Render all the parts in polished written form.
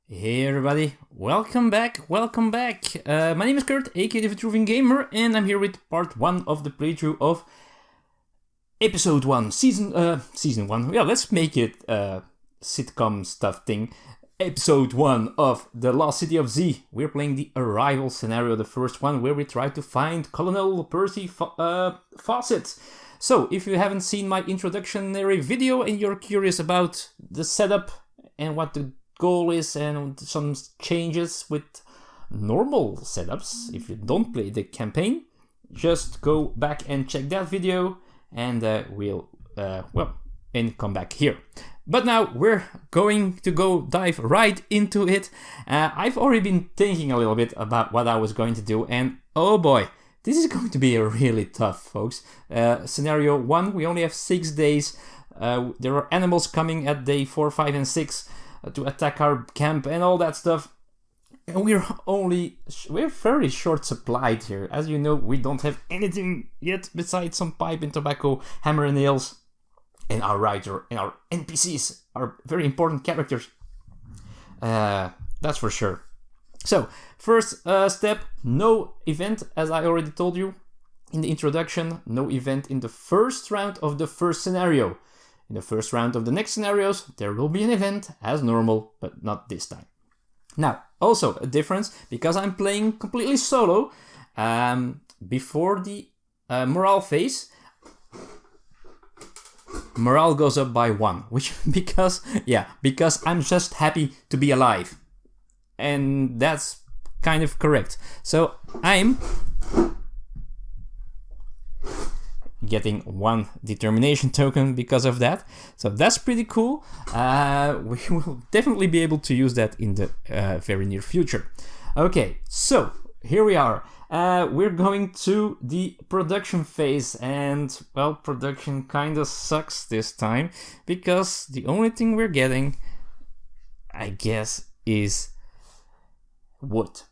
Hey everybody, welcome back. My name is Kurt, aka the Vitruvian Gamer, and I'm here with part 1 of the playthrough of episode 1, season 1. Yeah, let's make it sitcom stuff thing. Episode 1 of The Lost City of Z. We're playing the Arrival scenario, the first one, where we try to find Colonel Percy Fawcett. So, if you haven't seen my introductory video and you're curious about the setup and what the goal is and some changes with normal setups, if you don't play the campaign, just go back and check that video and we'll come back here. But now we're going to dive right into it. I've already been thinking a little bit about what I was going to do, and oh boy, this is going to be really tough, folks. Scenario 1, we only have 6 days. There are animals coming at day 4, 5, and 6 to attack our camp and all that stuff. And we're very short supplied here. As you know, we don't have anything yet besides some pipe and tobacco, hammer and nails, and our writer and our NPCs are very important characters. That's for sure. So, first step, no event, as I already told you in the introduction, no event in the first round of the first scenario. In the first round of the next scenarios, there will be an event as normal, but not this time. Now, also a difference, because I'm playing completely solo, before the morale phase, morale goes up by 1, because I'm just happy to be alive. And that's kind of correct. So I'm getting 1 determination token because of that. So that's pretty cool. We will definitely be able to use that in the very near future. Okay, so here we are. We're going to the production phase, and well, production kind of sucks this time because the only thing we're getting, I guess, is wood,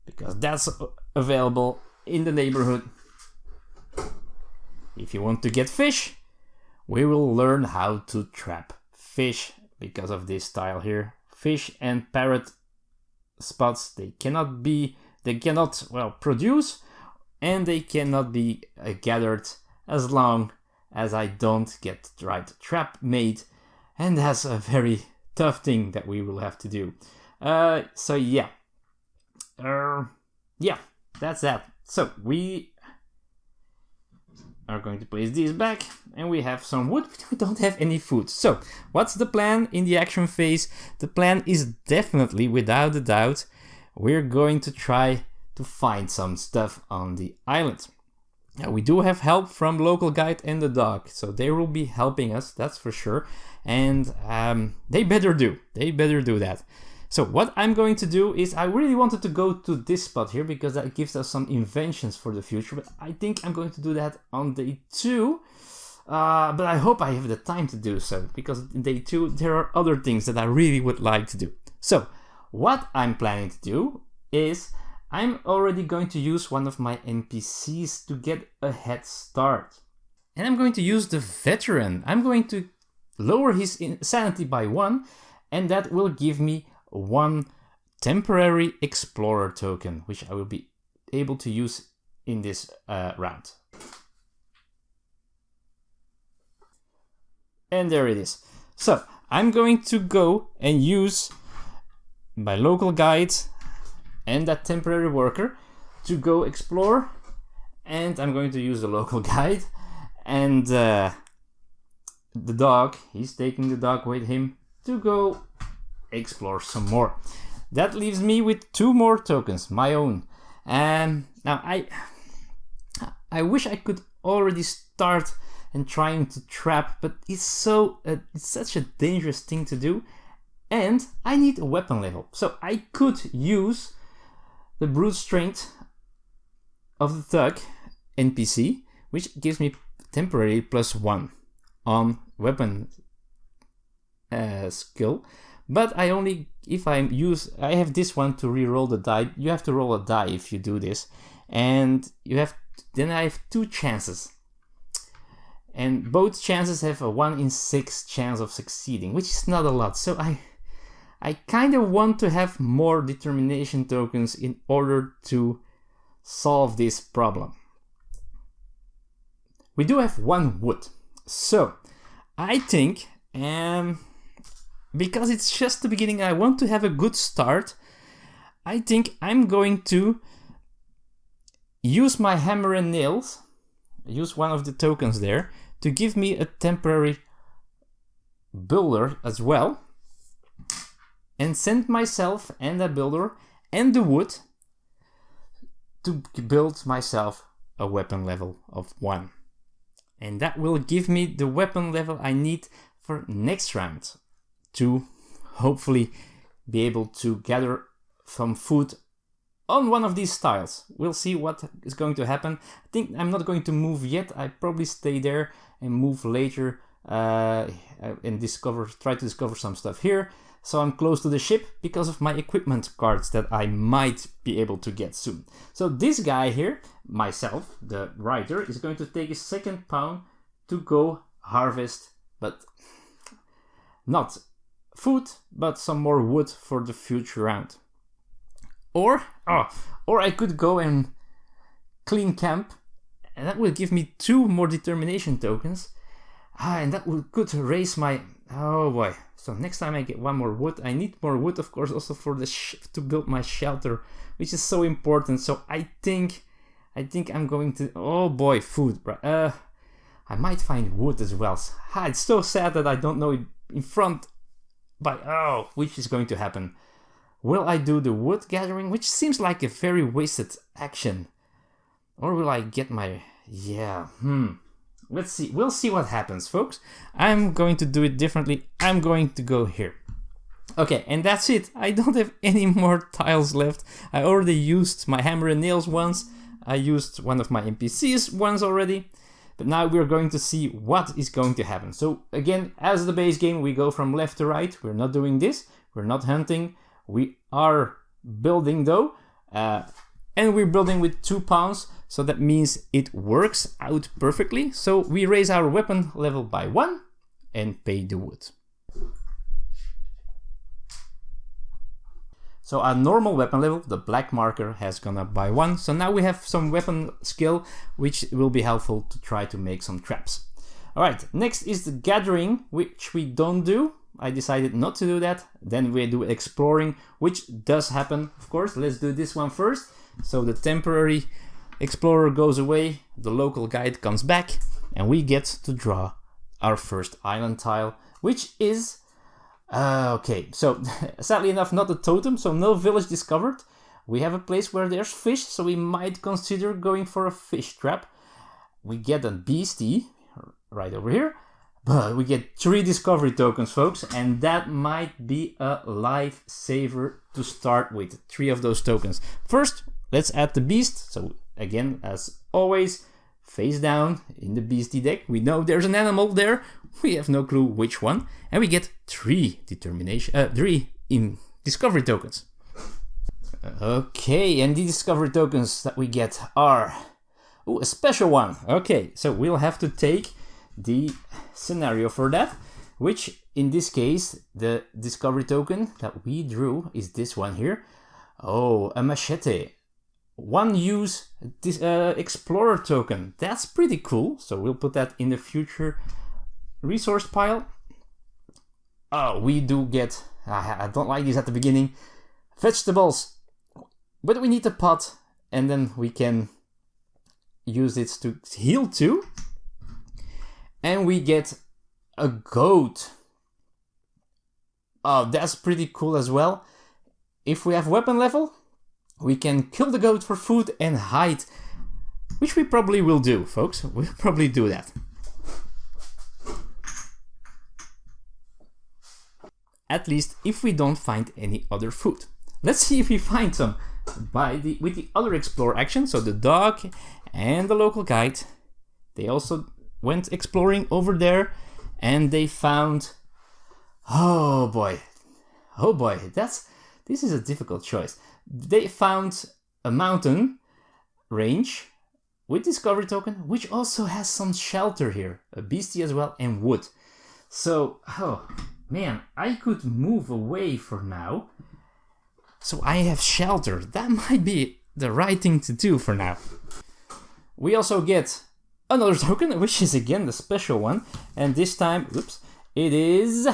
because that's available in the neighborhood. If you want to get fish, we will learn how to trap fish because of this tile here. Fish and parrot spots, they cannot produce, and they cannot be gathered as long as I don't get the right trap made, and that's a very tough thing that we will have to do. That's that. So we are going to place these back, and we have some wood, but we don't have any food. So what's the plan in the action phase? The plan is definitely, without a doubt, we're going to try to find some stuff on the island. Now, we do have help from local guide and the dog, so they will be helping us, that's for sure. And they better do that. So what I'm going to do is, I really wanted to go to this spot here because that gives us some inventions for the future, but I think I'm going to do that on day 2. But I hope I have the time to do so, because in day 2 there are other things that I really would like to do. So what I'm planning to do is, I'm already going to use one of my NPCs to get a head start. And I'm going to use the veteran. I'm going to lower his sanity by 1, and that will give me 1 temporary explorer token, which I will be able to use in this round. And there it is. So I'm going to go and use my local guide and that temporary worker to go explore, and I'm going to use the local guide and the dog. He's taking the dog with him to go explore some more. That leaves me with 2 more tokens, my own. And now I wish I could already start and trying to trap, but it's such a dangerous thing to do, and I need a weapon level. So I could use the brute strength of the thug NPC, which gives me temporarily +1 on weapon skill. But I have this one to re-roll the die. You have to roll a die if you do this, and then I have 2 chances, and both chances have a 1 in 6 chance of succeeding, which is not a lot. So I kind of want to have more determination tokens in order to solve this problem. We do have 1 wood, so I think, because it's just the beginning, I want to have a good start. I think I'm going to use my hammer and nails, use one of the tokens there, to give me a temporary builder as well, and send myself and the builder and the wood to build myself a weapon level of 1. And that will give me the weapon level I need for next round to hopefully be able to gather some food on one of these tiles. We'll see what is going to happen. I think I'm not going to move yet. I probably stay there and move later and try to discover some stuff here. So I'm close to the ship because of my equipment cards that I might be able to get soon. So this guy here, myself, the writer, is going to take a second pound to go harvest, but not food, but some more wood for the future round. Or I could go and clean camp, and that will give me 2 more determination tokens. And that could raise my... Oh boy. So next time I get 1 more wood. I need more wood, of course, also for the to build my shelter, which is so important. So I think I'm going to... Oh boy, food. I might find wood as well. It's so sad that I don't know it in front. But which is going to happen? Will I do the wood gathering, which seems like a very wasted action? Or will I get my... Let's see. We'll see what happens, folks. I'm going to do it differently. I'm going to go here. Okay, and that's it. I don't have any more tiles left. I already used my hammer and nails once. I used one of my NPCs once already. But now we're going to see what is going to happen. So again, as the base game, we go from left to right. We're not doing this. We're not hunting. We are building though. And we're building with 2 pounds. So that means it works out perfectly. So we raise our weapon level by 1 and pay the wood. So our normal weapon level, the black marker, has gone up by 1. So now we have some weapon skill, which will be helpful to try to make some traps. Alright, next is the gathering, which we don't do. I decided not to do that. Then we do exploring, which does happen, of course. Let's do this one first. So the temporary explorer goes away, the local guide comes back, and we get to draw our first island tile, which is... okay, so sadly enough, not a totem, so no village discovered. We have a place where there's fish, so we might consider going for a fish trap. We get a beastie right over here, but we get 3 discovery tokens, folks, and that might be a lifesaver to start with. 3 of those tokens. First, let's add the beast. So again, as always, face down in the beastie deck. We know there's an animal there. We have no clue which one. And we get 3 discovery tokens. Okay, and the discovery tokens that we get are... a special one. Okay, so we'll have to take the scenario for that, which in this case, the discovery token that we drew is this one here. Oh, a machete. 1 use this explorer token. That's pretty cool. So we'll put that in the future resource pile. Oh, we do get... I don't like these at the beginning. Vegetables. But we need a pot. And then we can use it to heal too. And we get a goat. Oh, that's pretty cool as well. If we have weapon level, we can kill the goat for food and hide. Which we probably will do, folks. We'll probably do that. At least if we don't find any other food. Let's see if we find some with the other explore action. So the dog and the local guide, they also went exploring over there and they found... Oh boy, this is a difficult choice. They found a mountain range with discovery token, which also has some shelter here, a beastie as well, and wood. So, Man, I could move away for now. So I have shelter. That might be the right thing to do for now. We also get another token, which is again the special one. And this time, oops, it is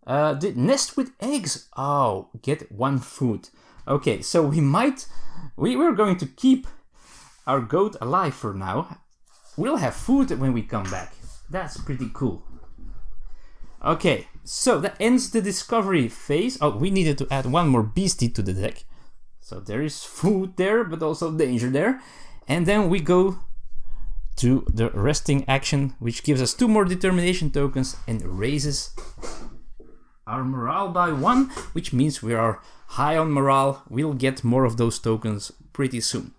the nest with eggs. Oh, get 1 food. Okay, so we're going to keep our goat alive for now. We'll have food when we come back. That's pretty cool. Okay, so that ends the discovery phase. Oh, we needed to add 1 more beastie to the deck. So there is food there, but also danger there. And then we go to the resting action, which gives us 2 more determination tokens and raises our morale by 1, which means we are high on morale. We'll get more of those tokens pretty soon.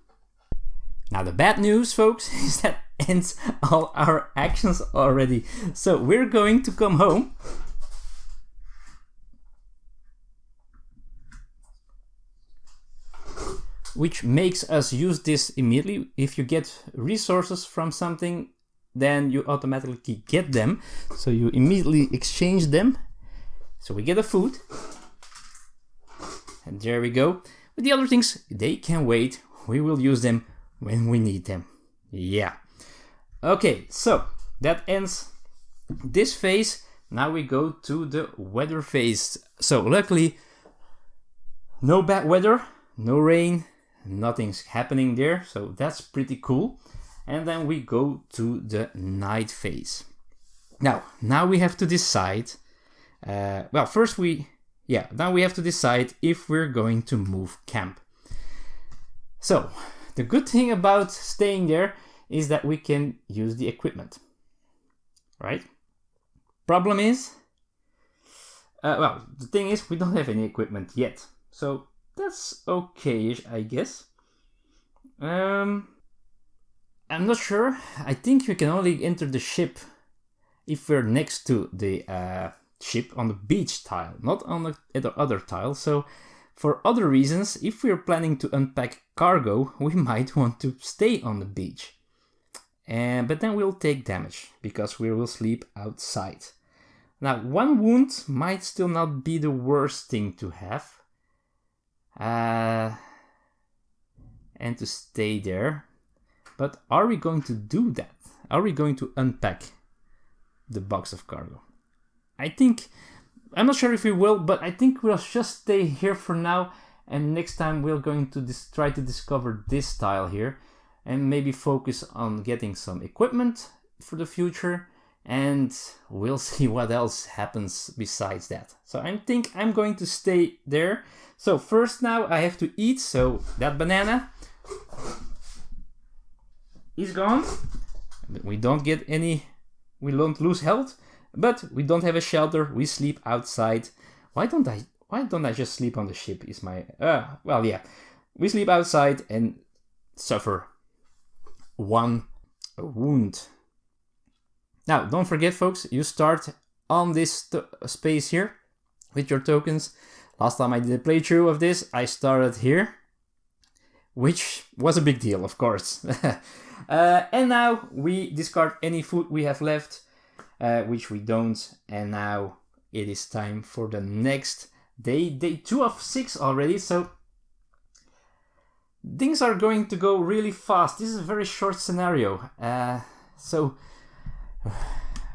Now the bad news, folks, is that ends all our actions already. So we're going to come home. Which makes us use this immediately. If you get resources from something, then you automatically get them. So you immediately exchange them. So we get a food. And there we go. But the other things, they can wait. We will use them when we need them. Yeah. Okay, so that ends this phase. Now we go to the weather phase. So luckily, no bad weather, no rain, nothing's happening there. So that's pretty cool. And then we go to the night phase. Now we have to decide. Now we have to decide if we're going to move camp. So the good thing about staying there is that we can use the equipment, right? Problem is, the thing is we don't have any equipment yet, so that's okay-ish, I guess. I'm not sure. I think you can only enter the ship if we're next to the ship on the beach tile, not on the other tile. So for other reasons, if we're planning to unpack cargo, we might want to stay on the beach. But then we'll take damage because we will sleep outside. Now, 1 wound might still not be the worst thing to have. And to stay there. But are we going to do that? Are we going to unpack the box of cargo? I'm not sure if we will, but I think we'll just stay here for now. And next time we're going to try to discover this tile here. And maybe focus on getting some equipment for the future. And we'll see what else happens besides that. So I think I'm going to stay there. So first now I have to eat. So that banana is gone. We don't get any, we don't lose health. But we don't have a shelter. We sleep outside. Why don't I just sleep on the ship is my, well, yeah. We sleep outside and suffer 1 wound. Now, don't forget, folks, you start on this space here with your tokens. Last time I did a playthrough of this, I started here, which was a big deal, of course. And now we discard any food we have left, which we don't. And now it is time for the next day, day 2 of 6 already. So things are going to go really fast. This is a very short scenario. So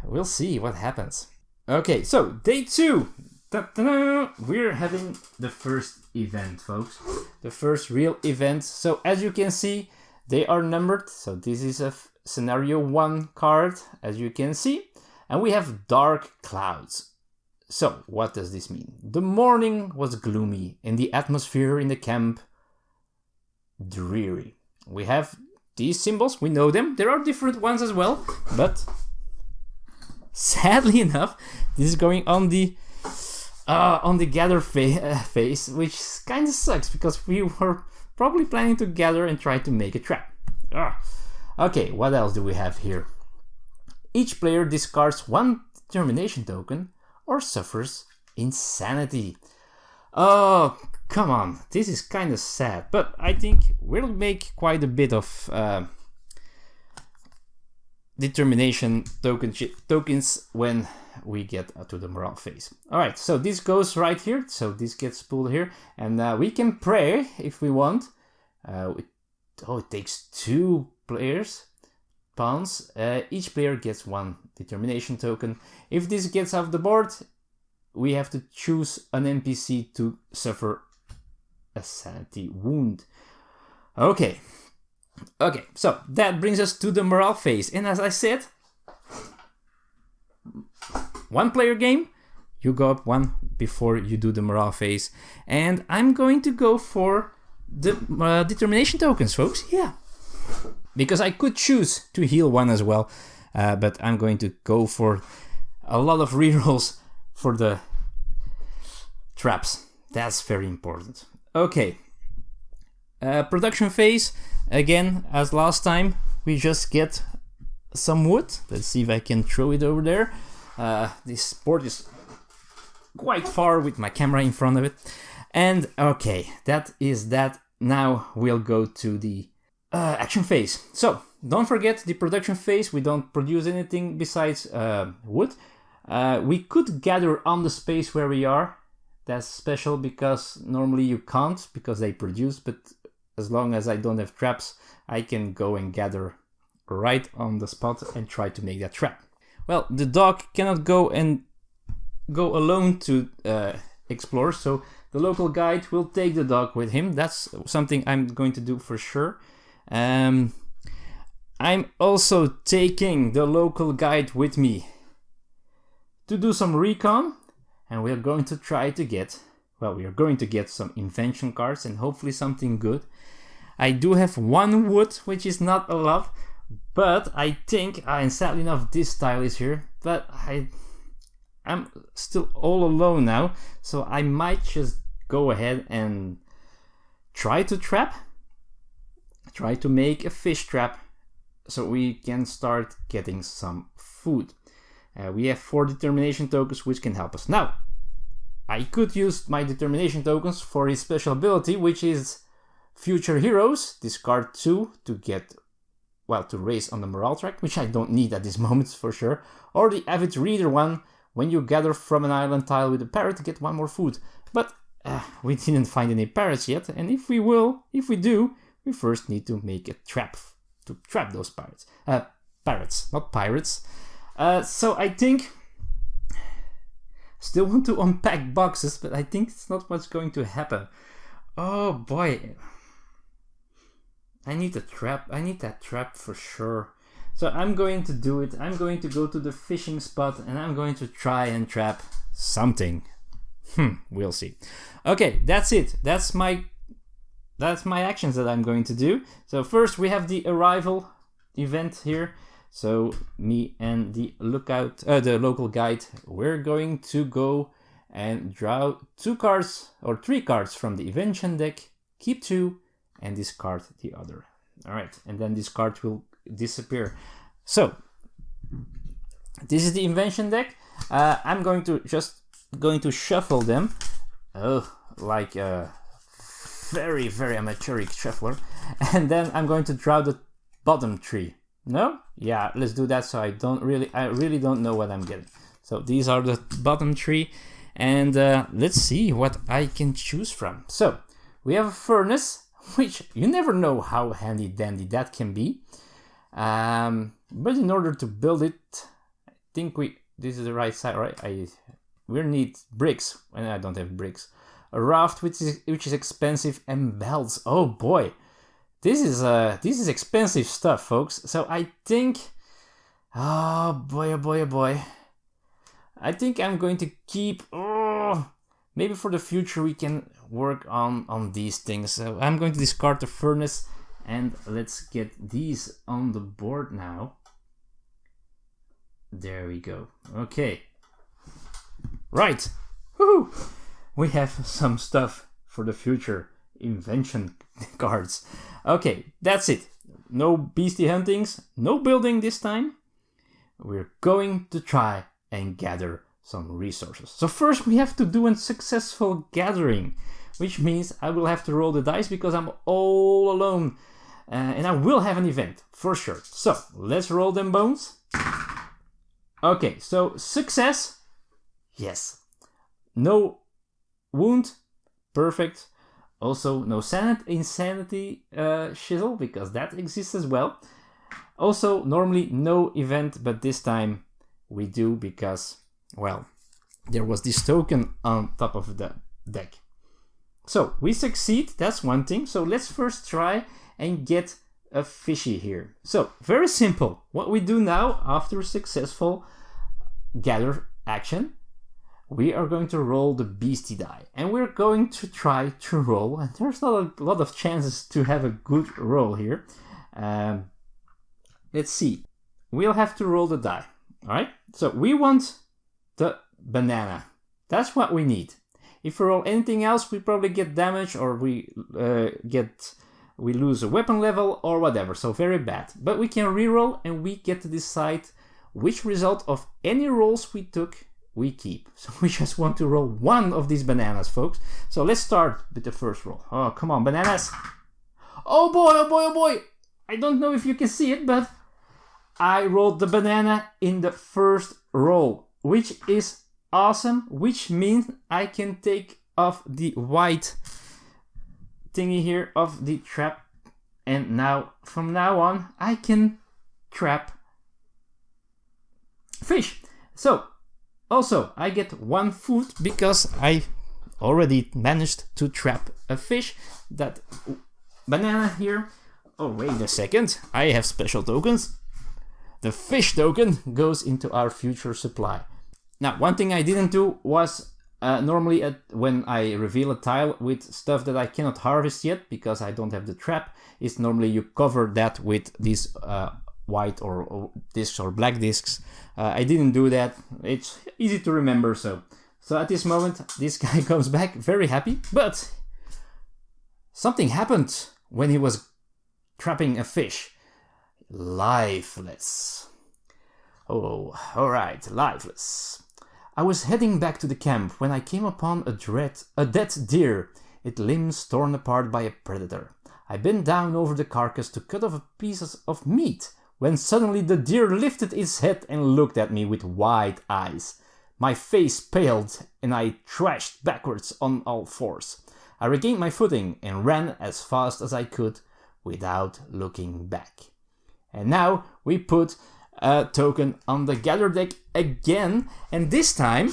we'll see what happens. Okay, so day 2. Ta-da! We're having the first event, folks. The first real event. So as you can see, they are numbered. So this is a scenario 1 card, as you can see. And we have dark clouds. So what does this mean? The morning was gloomy and the atmosphere in the camp dreary. We have these symbols, we know them. There are different ones as well, but sadly enough, this is going on the gather phase, which kind of sucks because we were probably planning to gather and try to make a trap. Okay, what else do we have here? Each player discards 1 determination token or suffers insanity. Oh, come on. This is kind of sad, but I think we'll make quite a bit of determination tokens when we get to the morale phase. Alright, so this goes right here, so this gets pulled here, and we can pray if we want. It takes 2 players, pawns. Each player gets 1 determination token. If this gets off the board, we have to choose an NPC to suffer a sanity wound. Okay, so that brings us to the morale phase, and as I said, 1 player game, you go up 1 before you do the morale phase, and I'm going to go for the determination tokens, folks. Yeah, because I could choose to heal 1 as well, but I'm going to go for a lot of rerolls for the traps. That's very important. Okay, production phase, again as last time, we just get some wood. Let's see if I can throw it over there. This board is quite far with my camera in front of it. And okay, that is that. Now we'll go to the action phase. So don't forget the production phase. We don't produce anything besides wood. We could gather on the space where we are. That's special because normally you can't because they produce, but as long as I don't have traps, I can go and gather right on the spot and try to make that trap. Well, the dog cannot go alone to explore, so the local guide will take the dog with him. That's something I'm going to do for sure. I'm also taking the local guide with me to do some recon, and we are going to try to get, well, we are going to get some invention cards and hopefully something good. I do have 1 wood, which is not a lot, but I think, and sadly enough this tile is here, but I'm still all alone now, so I might just go ahead and try to make a fish trap so we can start getting some food. We have 4 determination tokens which can help us. Now, I could use my determination tokens for his special ability, which is Future Heroes. Discard 2 to get, well, to raise on the morale track, which I don't need at this moment for sure. Or the Avid Reader one, when you gather from an island tile with a parrot to get 1 more food. But we didn't find any parrots yet, and if we do, we first need to make a trap to trap those parrots. Parrots, not pirates. So I think, still want to unpack boxes, but I think it's not what's going to happen. Oh boy, I need a trap. I need that trap for sure. So I'm going to do it. I'm going to go to the fishing spot and I'm going to try and trap something. We'll see. Okay, that's it. That's my actions that I'm going to do. So first we have the arrival event here. So me and the the local guide, we're going to go and draw 2 cards or 3 cards from the invention deck, keep 2 and discard the other. All right, and then this card will disappear. So this is the invention deck. I'm going to shuffle them. Oh, like a very, very amateuric shuffler. And then I'm going to draw the bottom 3. No? Yeah, let's do that. So I really don't know what I'm getting. So these are the bottom 3. And let's see what I can choose from. So we have a furnace, which you never know how handy dandy that can be. But in order to build it, I think this is the right side, right? We need bricks, and I don't have bricks. A raft, which is expensive, and belts. Oh boy, this is expensive stuff, folks. So I think, oh boy. I think I'm going to keep. Maybe for the future we can work on these things. So I'm going to discard the furnace, and let's get these on the board now. There we go. Okay. Right. Woohoo! We have some stuff for the future. Invention cards. Okay, that's it. No beastie huntings, no building this time. We're going to try and gather some resources. So first we have to do a successful gathering, which means I will have to roll the dice because I'm all alone. And I will have an event, for sure. So, let's roll them bones. Okay, so success. Yes. No wound. Perfect. Also, no insanity shizzle, because that exists as well. Also, normally no event, but this time we do because, well, there was this token on top of the deck. So, we succeed, that's one thing. So, let's first try and get a fishy here. So, very simple. What we do now, after a successful gather action, we are going to roll the beastie die. And we're going to try to roll, and there's not a lot of chances to have a good roll here. Let's see. We'll have to roll the die. Alright? So we want the banana. That's what we need. If we roll anything else, we probably get damage, or we lose a weapon level or whatever. So very bad. But we can reroll, and we get to decide which result of any rolls we took we keep. So we just want to roll one of these bananas, folks. So let's start with the first roll. Oh, come on, bananas. Oh boy, oh boy, oh boy. I don't know if you can see it, but I rolled the banana in the first roll, which is awesome, which means I can take off the white thingy here of the trap, and now, from now on, I can trap fish. So, also, I get 1 food because I already managed to trap a fish. That banana here. Oh, wait a second. I have special tokens. The fish token goes into our future supply. Now, one thing I didn't do was normally when I reveal a tile with stuff that I cannot harvest yet because I don't have the trap, is normally you cover that with these white or discs or black discs. I didn't do that. It's easy to remember. So at this moment, this guy comes back very happy, but something happened when he was trapping a fish. Lifeless. Oh, alright, lifeless. I was heading back to the camp when I came upon a dead deer, its limbs torn apart by a predator. I bent down over the carcass to cut off pieces of meat, when suddenly the deer lifted its head and looked at me with wide eyes. My face paled and I thrashed backwards on all fours. I regained my footing and ran as fast as I could without looking back. And now we put a token on the gather deck again, and this time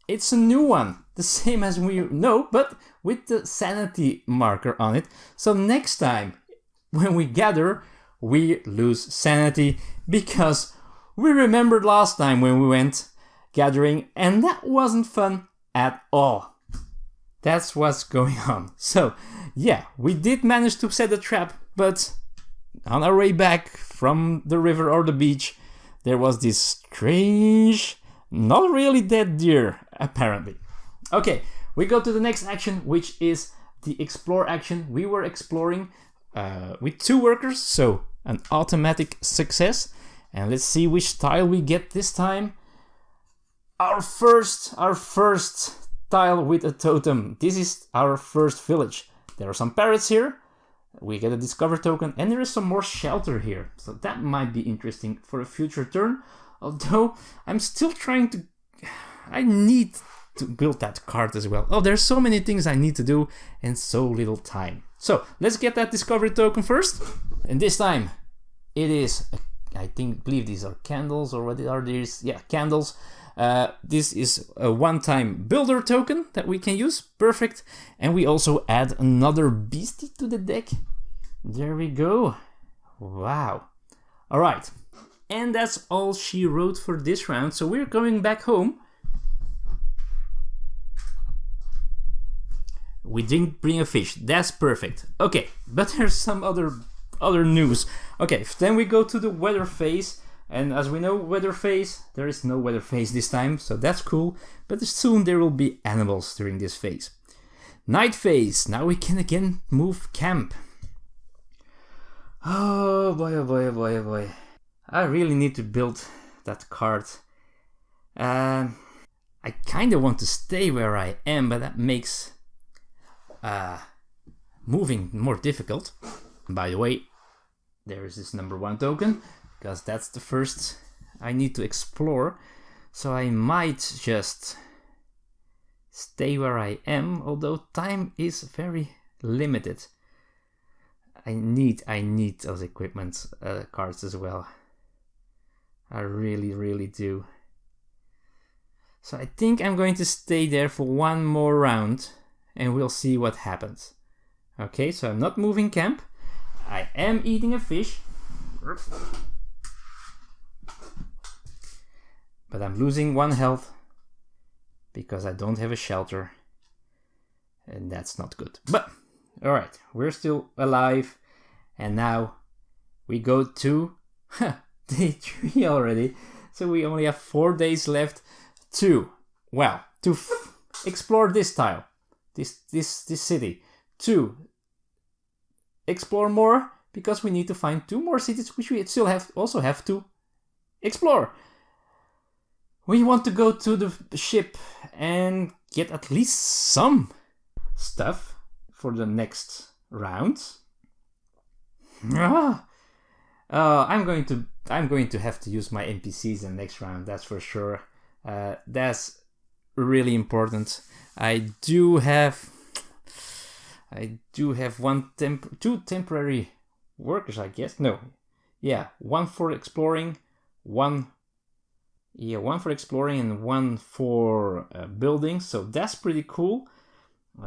it's a new one, the same as we know, but with the sanity marker on it. So next time when we gather, we lose sanity because we remembered last time when we went gathering and that wasn't fun at all. That's what's going on. So yeah, we did manage to set a trap, but on our way back from the river or the beach, there was this strange, not really dead deer, apparently. Okay, we go to the next action, which is the explore action. We were exploring with 2 workers, so an automatic success. And let's see which tile we get this time. Our first tile with a totem. This is our first village. There are some parrots here. We get a discover token, and there is some more shelter here. So that might be interesting for a future turn. Although, I'm still trying to... I need to build that cart as well. Oh, there's so many things I need to do, and so little time. So, let's get that discovery token first. And this time, it is... I believe these are candles, or what are these? Yeah, candles. This is a one-time builder token that we can use. Perfect. And we also add another beastie to the deck. There we go. Wow. All right. And that's all she wrote for this round. So we're going back home. We didn't bring a fish. That's perfect. Okay, but there's some other news. Okay, then we go to the weather phase. And as we know, weather phase, there is no weather phase this time, so that's cool. But soon there will be animals during this phase. Night phase, now we can again move camp. Oh boy, oh boy, oh boy, oh boy. I really need to build that cart. I kind of want to stay where I am, but that makes moving more difficult. By the way, there is this number 1 token. Because that's the first I need to explore, so I might just stay where I am, although time is very limited. I need those equipment cards as well. I really do. So I think I'm going to stay there for one more round and we'll see what happens. Okay, so I'm not moving camp. I am eating a fish. But I'm losing 1 health because I don't have a shelter. And that's not good. But, alright, we're still alive. And now we go to day 3 already. So we only have 4 days left to explore this tile. This city. To explore more, because we need to find 2 more cities which we still also have to explore. We want to go to the ship and get at least some stuff for the next round. I'm going to have to use my NPCs in the next round, that's for sure. That's really important. I do have 2 temporary workers, I guess. No, yeah, 1 for exploring, one for exploring and 1 for building. So that's pretty cool.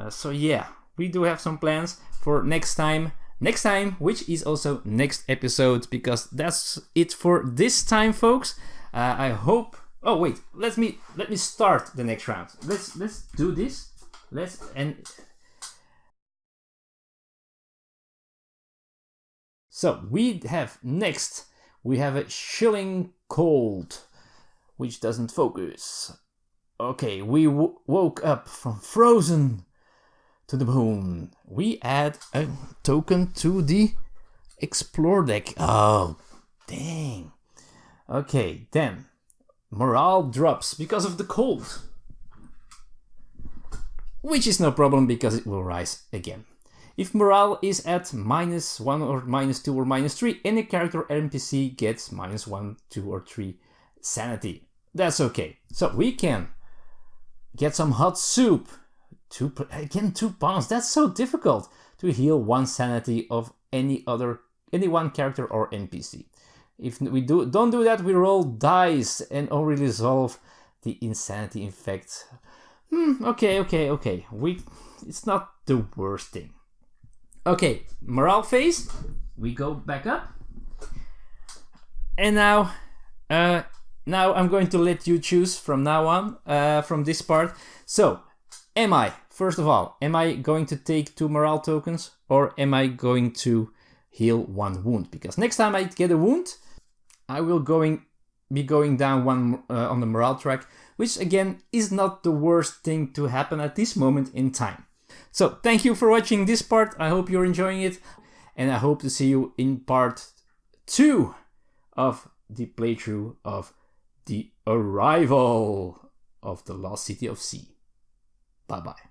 So yeah, we do have some plans for next time, which is also next episode, because that's it for this time, folks. I hope. Oh wait, let me start the next round. Let's do this. So we have a chilling cold, which doesn't focus. Okay, we woke up from frozen to the bone. We add a token to the explore deck. Oh, dang. Okay, then morale drops because of the cold, which is no problem because it will rise again. If morale is at -1 or -2 or -3, any character NPC gets -1, 2 or 3 sanity. That's okay. So we can get some hot soup. 2 pounds. That's so difficult to heal 1 sanity of any one character or NPC. If we don't do that, we roll dice and only resolve the insanity effect. Okay. It's not the worst thing. Okay, morale phase. We go back up. And now I'm going to let you choose from now on, from this part. So, first of all, am I going to take 2 morale tokens, or am I going to heal 1 wound? Because next time I get a wound, I will be going down 1 on the morale track, which again is not the worst thing to happen at this moment in time. So thank you for watching this part. I hope you're enjoying it, and I hope to see you in part 2 of the playthrough of The Arrival of the Lost City of C. Bye bye.